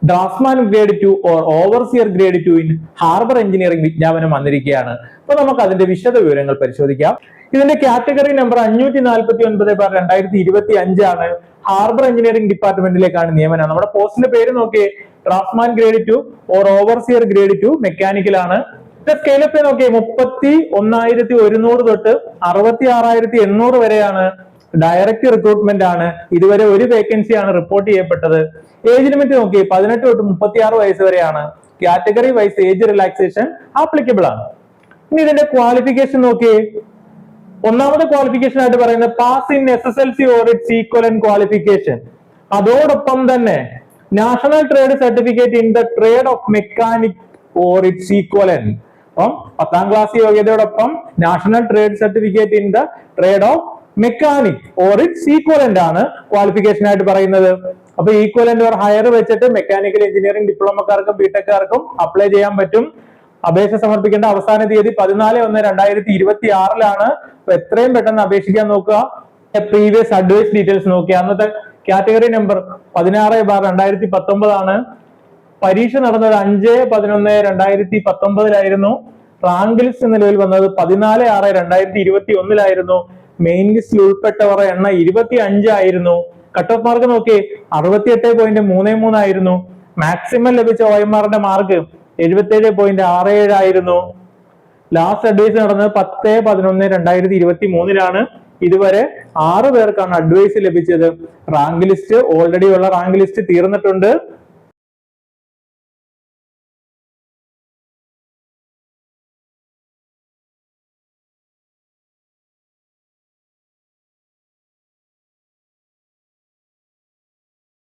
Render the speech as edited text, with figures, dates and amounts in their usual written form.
Draughtsman grade 2 or overseer grade 2 in harbour engineering വിജ്ഞാപനം വന്നിരിക്കുകയാണ്. അപ്പൊ നമുക്ക് അതിന്റെ വിശദ വിവരങ്ങൾ പരിശോധിക്കാം. ഇതിന്റെ കാറ്റഗറി നമ്പർ 549/2025 ആണ്. ഹാർബർ എഞ്ചിനീയറിംഗ് ഡിപ്പാർട്ട്മെന്റിലേക്കാണ് നിയമനം. നമ്മുടെ പോസ്റ്റിന്റെ പേര് നോക്കിയേ, draughtsman grade 2 or overseer grade 2 mechanical ആണ്. സ്കെയിലപ്പ് നോക്കിയേ, 31,100 തൊട്ട് 66,800 വരെയാണ്. ഡയറക്റ്റ് റിക്രൂട്ട്മെന്റ് ആണ്. ഇതുവരെ ഒരു വേക്കൻസി ആണ് റിപ്പോർട്ട് ചെയ്യപ്പെട്ടത്. ഏജ് ലിമിറ്റ് നോക്കി 18 തൊട്ട് 36 വയസ്സ് വരെയാണ്. Category wise age relaxation applicable ആണ്. ഇനി ഇതിന്റെ ക്വാളിഫിക്കേഷൻ നോക്കിയേ, ഒന്നാമത്തെ ക്വാളിഫിക്കേഷൻ ആയിട്ട് പറയുന്നത് pass in SSLC or its equivalent qualification. അതോടൊപ്പം തന്നെ national trade certificate in the trade of mechanic or its equivalent. അപ്പം 10ാം ക്ലാസ് യോഗ്യതയോടൊപ്പം national trade certificate in the trade of mechanic or its equivalent ആണ് qualification ആയിട്ട് പറയുന്നത്. അപ്പൊ equivalent or higher വെച്ചിട്ട് മെക്കാനിക്കൽ എഞ്ചിനീയറിംഗ് ഡിപ്ലോമക്കാർക്കും ബിടെക്കാർക്കും അപ്ലൈ ചെയ്യാൻ പറ്റും. അപേക്ഷ സമർപ്പിക്കേണ്ട അവസാന തീയതി 14/1/2026 അപ്പൊ എത്രയും പെട്ടെന്ന് അപേക്ഷിക്കാൻ നോക്കുക. പ്രീവിയസ് അഡ്വൈസ് ഡീറ്റെയിൽസ് നോക്കുക. അന്നത്തെ കാറ്റഗറി നമ്പർ 16/2019 ആണ്. പരീക്ഷ നടന്നത് 5/11/2019 റാങ്ക് ലിസ്റ്റ് നിലവിൽ വന്നത് 14/6/2021 മെയിൻ ലിസ്റ്റിൽ ഉൾപ്പെട്ടവരുടെ എണ്ണം 25 ആയിരുന്നു. കട്ട് ഓഫ് മാർക്ക് നോക്കി 68.33 ആയിരുന്നു. മാക്സിമം ലഭിച്ച OMRന്റെ മാർക്ക് 77.67 ആയിരുന്നു. ലാസ്റ്റ് അഡ്വൈസ് നടന്നത് 10/11/2023 ഇതുവരെ 6 പേർക്കാണ് അഡ്വൈസ് ലഭിച്ചത്. റാങ്ക് ലിസ്റ്റ് ഓൾറെഡി ഉള്ള റാങ്ക് ലിസ്റ്റ് തീർന്നിട്ടുണ്ട്.